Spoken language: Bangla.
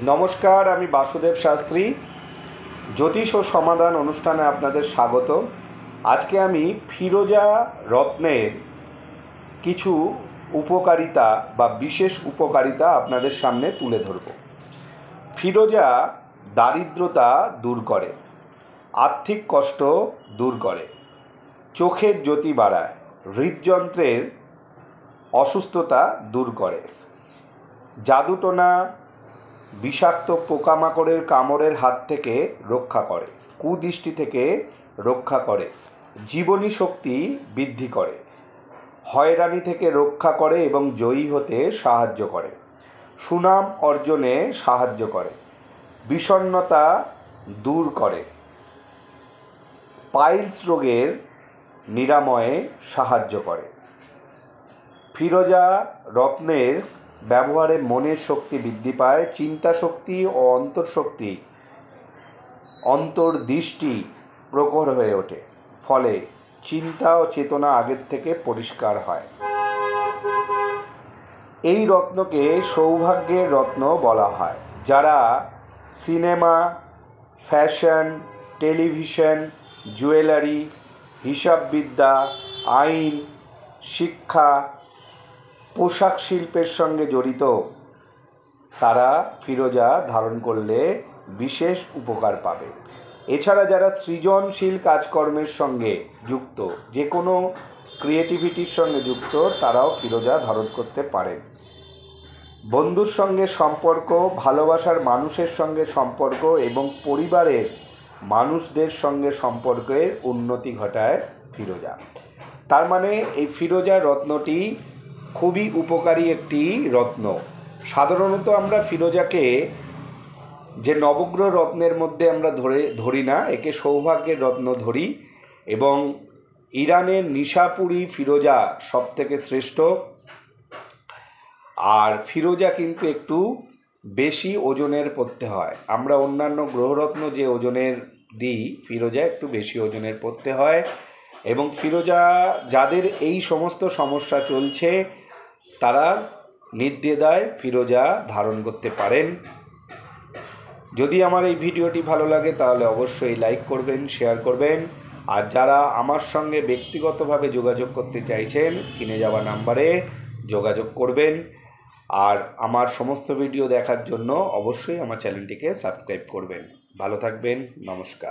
নমস্কার, আমি বাসুদেব শাস্ত্রী। জ্যোতিষ ও সমাধান অনুষ্ঠানে আপনাদের স্বাগত। আজকে আমি ফিরোজা রত্নের কিছু উপকারিতা বা বিশেষ উপকারিতা আপনাদের সামনে তুলে ধরব। ফিরোজা দারিদ্রতা দূর করে, আর্থিক কষ্ট দূর করে, চোখের জ্যোতি বাড়ায়, হৃদযন্ত্রের অসুস্থতা দূর করে, জাদুটোনা বিষাক্ত পোকামাকড়ের কামড়ের হাত থেকে রক্ষা করে, কুদৃষ্টি থেকে রক্ষা করে, জীবনী শক্তি বৃদ্ধি করে, হয়রানি থেকে রক্ষা করে এবং জয়ী হতে সাহায্য করে, সুনাম অর্জনে সাহায্য করে, বিষণ্ণতা দূর করে, পাইলস রোগের নিরাময়ে সাহায্য করে। ফিরোজা রত্নের ব্যবহারে মনের শক্তি বৃদ্ধি পায়, চিন্তা শক্তি ও অন্তর্দৃষ্টি প্রখর হয়ে ওঠে, ফলে চিন্তা ও চেতনা আগের থেকে পরিষ্কার হয়। এই রত্নকে সৌভাগ্যের রত্ন বলা হয়। যারা সিনেমা, ফ্যাশন, টেলিভিশন, জুয়েলারি, হিসাববিদ্যা, আইন, শিক্ষা, পোশাক শিল্পের সঙ্গে জড়িত, তারা ফিরোজা ধারণ করলে বিশেষ উপকার পাবে। এছাড়া যারা সৃজনশীল কাজকর্মের সঙ্গে যুক্ত, যে কোনো ক্রিয়েটিভিটির সঙ্গে যুক্ত, তারাও ফিরোজা ধারণ করতে পারেন। বন্ধুর সঙ্গে সম্পর্ক, ভালোবাসার মানুষের সঙ্গে সম্পর্ক এবং পরিবারের মানুষদের সঙ্গে সম্পর্কের উন্নতি ঘটায় ফিরোজা। তার মানে এই ফিরোজা রত্নটি খুবই উপকারী একটি রত্ন। সাধারণত আমরা ফিরোজাকে যে নবগ্রহ রত্নের মধ্যে আমরা ধরি না, একে সৌভাগ্যের রত্ন ধরি। এবং ইরানের নিশাপুরি ফিরোজা সব থেকে শ্রেষ্ঠ। আর ফিরোজা কিন্তু একটু বেশি ওজনের পড়তে হয়। আমরা অন্যান্য গ্রহরত্ন যে ওজনের দিই, ফিরোজা একটু বেশি ওজনের পড়তে হয়। এবং ফিরোজা, যাদের এই সমস্ত সমস্যা চলছে, তারা নির্দ্বিধায় ফিরোজা ধারণ করতে পারেন। যদি আমার এই ভিডিওটি ভালো লাগে তাহলে অবশ্যই লাইক করবেন, শেয়ার করবেন। আর যারা আমার সঙ্গে ব্যক্তিগতভাবে যোগাযোগ করতে চাইছেন, স্ক্রিনে যাওয়া নাম্বারে যোগাযোগ করবেন। আর আমার সমস্ত ভিডিও দেখার জন্য অবশ্যই আমার চ্যানেলটিকে সাবস্ক্রাইব করবেন। ভালো থাকবেন। নমস্কার।